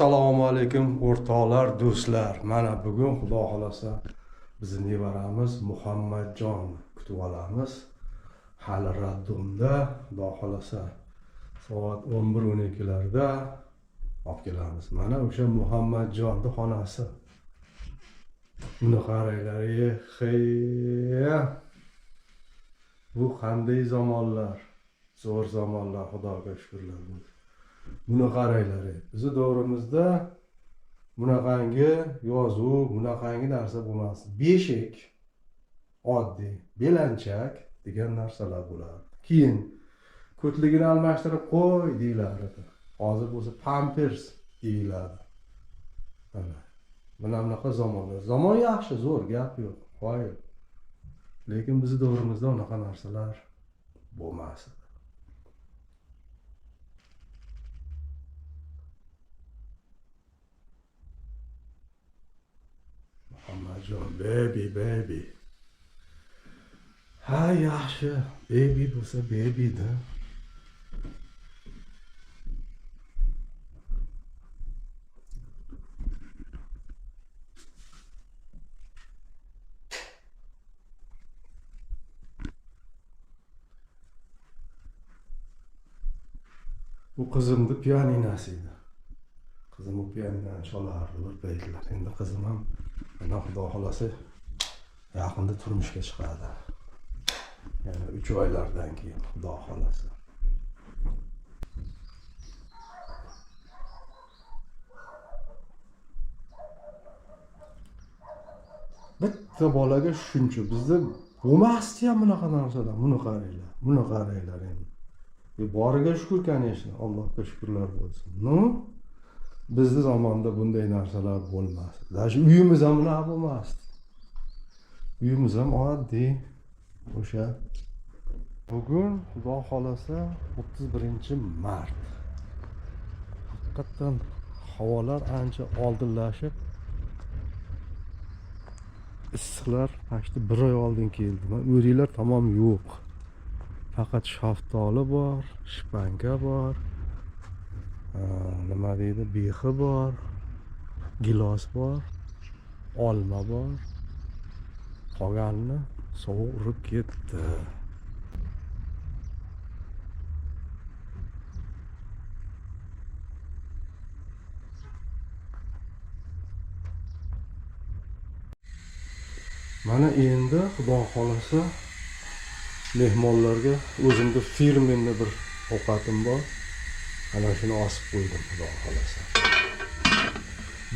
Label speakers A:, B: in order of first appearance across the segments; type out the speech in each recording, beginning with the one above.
A: Assalomu alaykum o'rtoqlar, do'stlar. Mana bugun xudo xolasa bizni nevaramiz Muhammadjon kutib olamiz. Hali raddomda, xudo xolasa soat 11-12 larda olib kelamiz. Mana o'sha Muhammadjonning xonasi. Buni qaranglar, bu qanday zamonlar, zo'r zamonlar, xudoga shukrlar. Buni qaranglar. Bizi davrimizda bunaqangi yozuv, bunaqangi narsa bo'lmas. Beshik, oddiy, belanchak degan narsalar bo'lardi. Keyin ko'tligini almashtirib qo'y deyiladi. Hozir bo'lsa pampers deyiladi. Mana bunaqa zamonlar. Zamon yaxshi, zo'r, gap yo'q. Qo'yib. Lekin bizi davrimizda unaqa narsalar bo'lmasdi. Muhammadjon, baby. Ha, yaxshi. Baby bo'lsa babyda. Bu qizimni pianinasi edi. Qizim bu pianinani chalardi bir paytlar. Endi qizim ham mana xudo xolasa yaqinda turmushga chiqadi. Ya'ni 3 oylardan keyin xudo xolasa. Bitta bolaga shuncha, bizda bo'lmasdi ham bunaqa narsalar. Buni qaranglar endi. Boriga shukur, конечно, Allohga shukrlar bo'lsin. Bizni zamonda bunday narsalar bo'lmasdi. Даже uyimiz ham bunaqa bo'lmasdi. Uyimiz ham oddiy o'sha. Bugun xudo xolasa 31-mart. Haqiqatan havolar ancha oldinlashib, issiqlar faqat 1 oy oldin keldi. O'riklar tamom yo'q. Faqat shaftoli bor, shipanga bor. Nima deydi? Bexi bor, gilos bor, olma bor. Qolganini sovuq urib ketdi. Mana endi xudo xolasa mehmonlarga o'zimda firmenli bir ovqatim bor. Ana shuni osib qo'ydim xudo xolasa.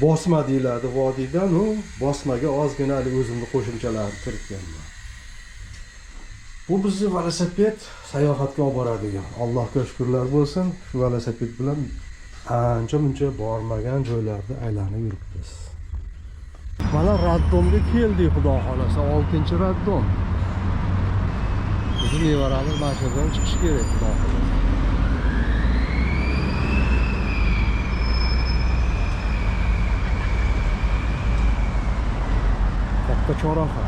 A: Bosma deyiladi vodiydan, bosmaga ozgina o'zimni qo'shimchalarni kiritganman. Bu bizni velosiped sayohatga olib boradigan. Allohga shukrlar bo'lsin, shu velosiped bilan ancha-muncha bormagan joylarda aylanib yuribmiz. Mana raddomga keldik xudo xolasa, 6-raddom. Bizni nevaramiz mashinadan chiqish kerak xudo xolasa. Katta chorraha.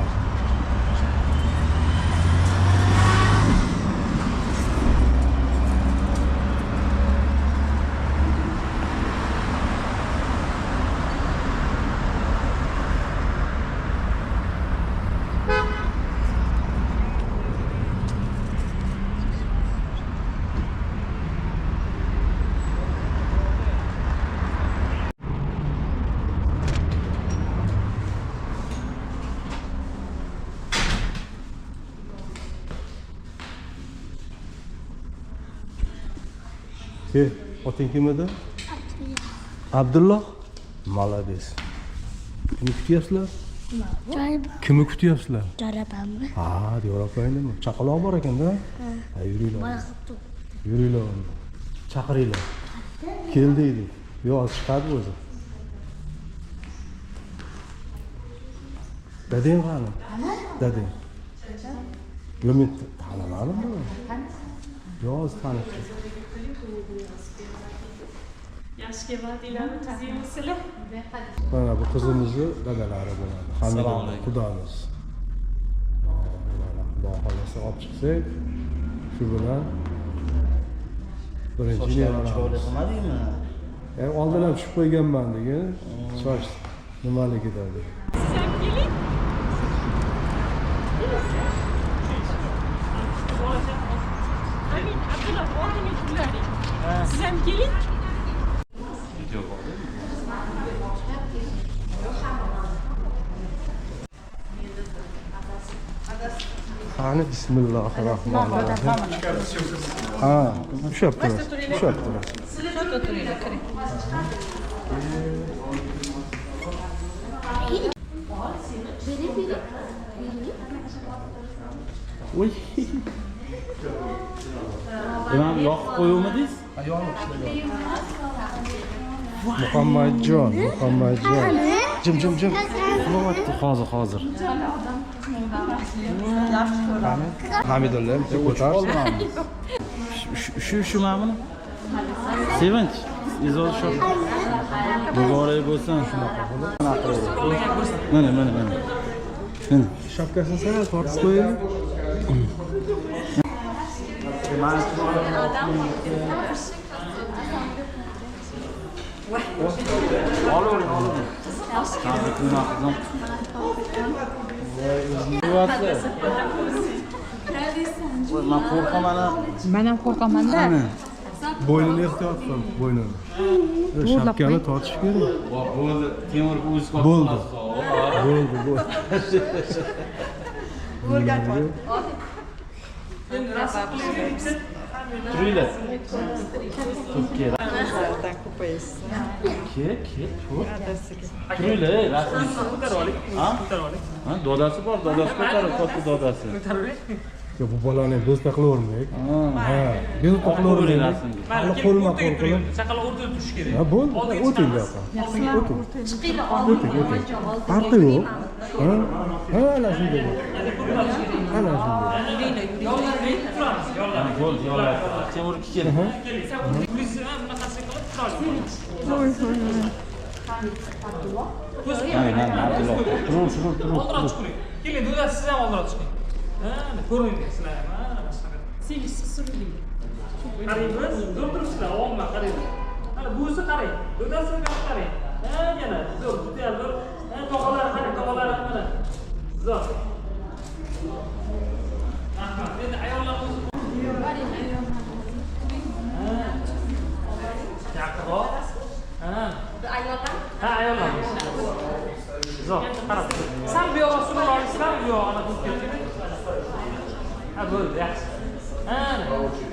A: Oting kim edi? Abdulloh. Молодец. Kimni kutyapsizlar? Kimni kutyapsizlar?
B: Jo'rabammi?
A: Ha, Jo'raboynimi? Chaqaloq bor ekanda? Ha, yuringlar. Yuringlar. Chaqiringlar. Keldi edi. Yo'q, chiqadi o'zi. Dadang qani? Dadang. Yo'q, tanimadimmi? Yo'q, tanishdi.
C: Yaxshi vaqtlarni tuzayapsizlar.
A: Mana bu qizimizni dadalari bo'ladi. Hamma xudomiz. Xudo xolasa olib chiqsak, shu bilan birinchi nevaramiz. Oldin ham tushib qo'yganman degan. Soch nimaligida dedi.
C: Siz ham keling. Amin, Abdullah, oldinga turing. Siz ham keling.
A: Qani bismillahirrohmanirrohim. Ha, tushib turasiz. Tushib turasiz.
B: Uy. Imam yoqib qo'yuvmidingiz?
A: Muhammadjon. Jim.
B: Hozir.
A: Hamidulla, ko'tar.
B: Shu ma'mini? Sevinch. Izoh shu. Muborak bo'lsin shunaqa bo'lib. Mana.
A: Shapkasini sal tortib qo'ying.
B: Olavering. Men qo'rqaman.
D: Men ham qo'rqaman-da.
A: Bo'ynini ehtiyot qil, bo'ynini. Shapkani tortish kerak.
B: Bo'ldi. Temur bu o'zi
A: Bo'ldi.
B: Turinglar. Ket. Turinglar, rasm ko'tarib oling. Ha? Dodasi bor, dodasi ko'tarib, katta dodasi.
A: Yo, bu bolani bezda qilavermaylik. Ha, bezda qilavermaylik. Hali qo'lma qo'l qilib.
E: Chaqaloq o'rtada turishi kerak.
A: Ha, bo'ldi. O'ting yoqqa. O'ting. Farqi yo'q. Ha, ana shunday. Ana shunday.
B: Bo'ldi, yo'llar. Temur keling.
E: Bizni ham bunaqasi qilib turamiz.
B: Abdulloh. Tur.
E: Oldinroq chiqing. Keling, do'da siz ham oldinroq chiqing. Ko'ringlar sizlar ham.
C: Sevishsiz suruling.
E: Qaraymiz, zo'r turibsizlar, omma qaranglar. Mana buvisi qarang, do'dasiga qarang. Yana zo'r, juda ham zo'r. Tog'alar qarang, tog'alar mana. Zo'r. Rahmat. Endi ayollar o'zi yaqinroq. Ha, ayollar. Zo'r, qarab. Sal bu yoqqa surib olasizlar, bu yoqqa ana turib ketdi. Ha, bo'ldi, yaxshi.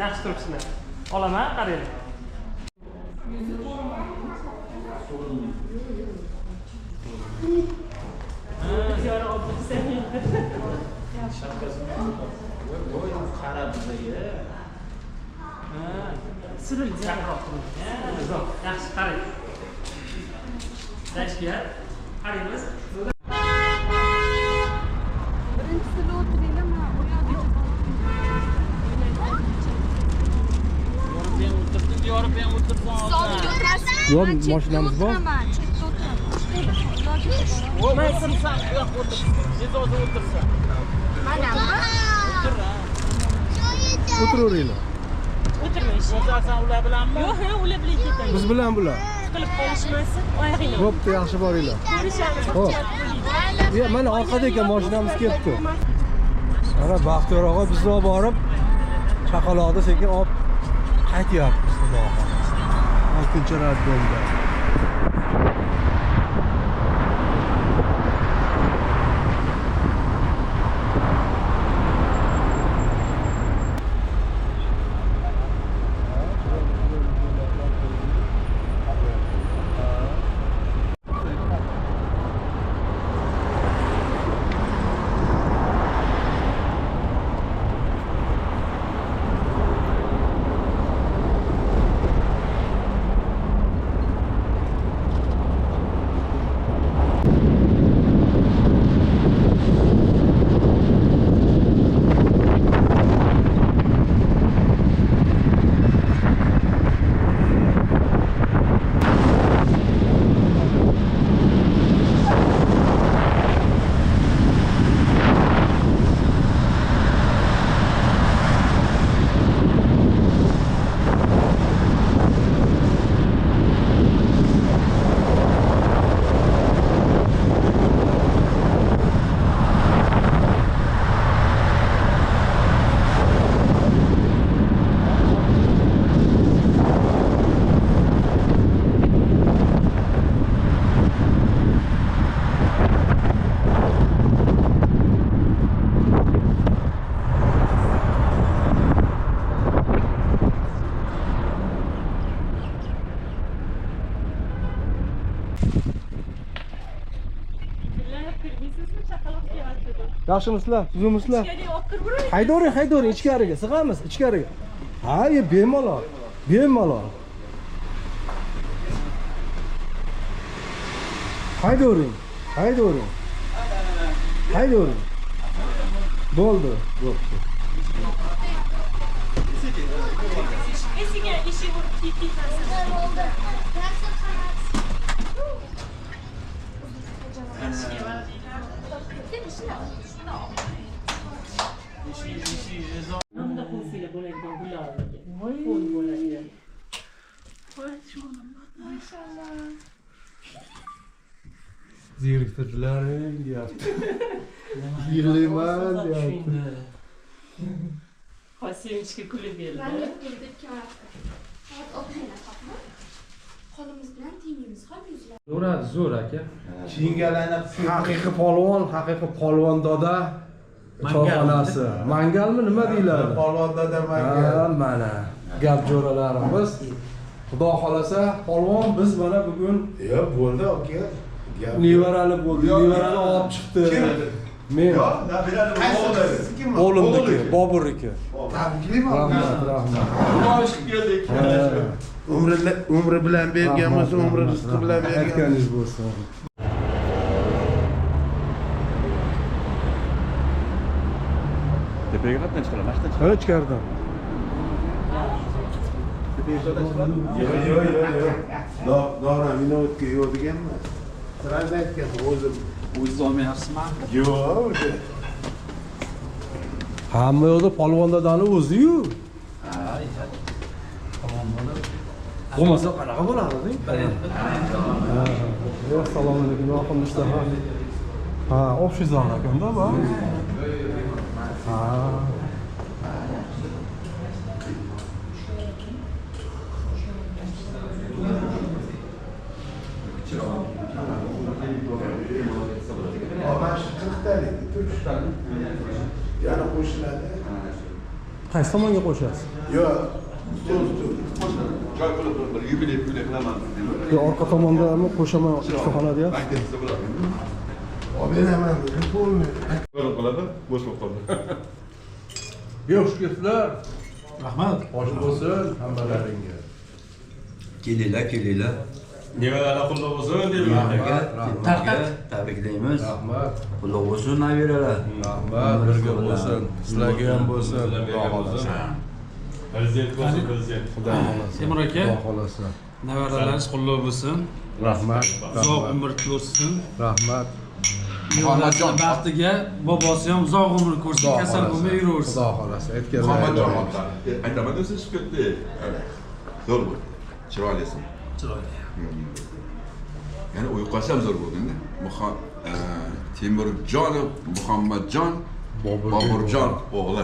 E: Yaxshi turibsizlar. Olaman, qarang. Suruling, yaqinroq turing. Zo'r, yaxshi, qarang. Dashga qaraymiz.
D: Birinchisi o'tiringlar, mana bu yoqda.
A: Yo'q, mashinamiz bor. O'tiraveringlar.
C: O'tirmaysiz.
B: O'tirsan ular bilanmi?
C: Yo'q, ular bilan ketamiz.
A: Biz bilan bular.
C: Qilib qolishmasin, oyog'inglar.
A: Bo'pti, yaxshi boringlar.
C: Ko'rishamiz.
A: Xo'p. Ya, mana orqada ekan mashinamiz kelibdi. Mana Baxtiyor og'a bizni olib borib, chaqaloqni sekin olib qaytyapmiz xudo xohlasa. 6-raddomda.
C: Bilarni kirmaysizmi? Chaqaloq kelyapti.
A: Yaxshimisizlar? Tuzukmisizlar?
C: Ichkariga olib kirib yuring.
A: Haydavering ichkariga, sig'amiz ichkariga. Ha, bemalol. Bemalol. Haydavering. Bo'ldi.
C: Esiga eshik urib ketmasin. Hamda qo'ysanglar bo'ladigan gullarga. Qo'l bo'ladigan.
A: Zeriktirdilaring deyapti. Yig'layman deyapti.
C: Qo'y sevinchga kulib berdi.
D: Qo'limiz bilan tiymaymiz, ham yuzlar.
B: Zo'r aka.
A: Haqiqiy polvon doda choyxonasi. Mangalmi nima deyiladi?
F: Polvon dada
A: Ha, mana gap jo'ralarimiz. Xudo xolasa polvon biz mana bugun
F: Yo'q, bo'ldi aka.
A: nevarali bo'ldi. Nevarani olib chiqdi. Men o'g'limniki, Boburniki.
F: Tabriklayman.
A: Rahmat.
F: Umri bilan berganmiz, umri rizqi bilan berganmiz.
A: Aytganingiz bo'lsin.
B: Tepaga qatdan chiqaman, mashqdan
A: Ha, ichkaridan.
F: Yo'q. Dora minutga yo'q deganman. Siz aytgan o'zim.
B: O'zingiz olmayapsizmi?
F: Yo'q.
A: Hamma yo'qda polvon dadani o'zi-yu. Bo'lmasa qanaqa bo'ladi? Assalomu alaykum, yoqimlisi ha. Ha, общий zal ekanda bu. Ha.
F: Mana shu 40 talik, 3 talik. Yana qo'shiladi.
A: Qaysi tomonga qo'shasiz?
F: Yo'q. So'z.
G: Yubiley qilaman.
A: Yo, orqa tomondami qo'shaman istaxona deyapsiz?
F: Olib beraman, deb bo'lmaydi.
G: Qoladi, bo'sh bo'lib qoldi.
A: Yo'q, shukr. Rahmat. Xo'sh bo'lsin hammalaringga.
H: Kelinglar.
G: Nevalar qulluq bo'lsin deyman.
H: Tabriklaymiz.
A: Rahmat.
H: Qutlug' bo'lsin nabiralar.
A: Rahmat. Birga bo'lsin. Sizlarga ham bo'lsin. Xudo xolasa.
G: Prezident bo'lsin, prezident.
A: Xudo xolasa.
E: Temur aka.
A: Xudo xolasa.
E: Nevaralaringiz qutlug' bo'lsin.
A: Rahmat.
E: Uzoq umr ko'rsin.
A: Rahmat.
E: Nevarasi baxtiga bobosi ham uzoq umr ko'rsin, kasal bo'lmay yuraversin.
A: Xudo xolasa.
G: Muhammadjon
A: Aytganlar.
G: aytaman desiz chiqibdi. Zo'r bo'ldi. Chiroylisan.
E: Chiroyli.
G: Ya'ni uyqasi ham zo'r bo'ldi-da. Temurjonov Muhammadjon Boburjon o'g'li.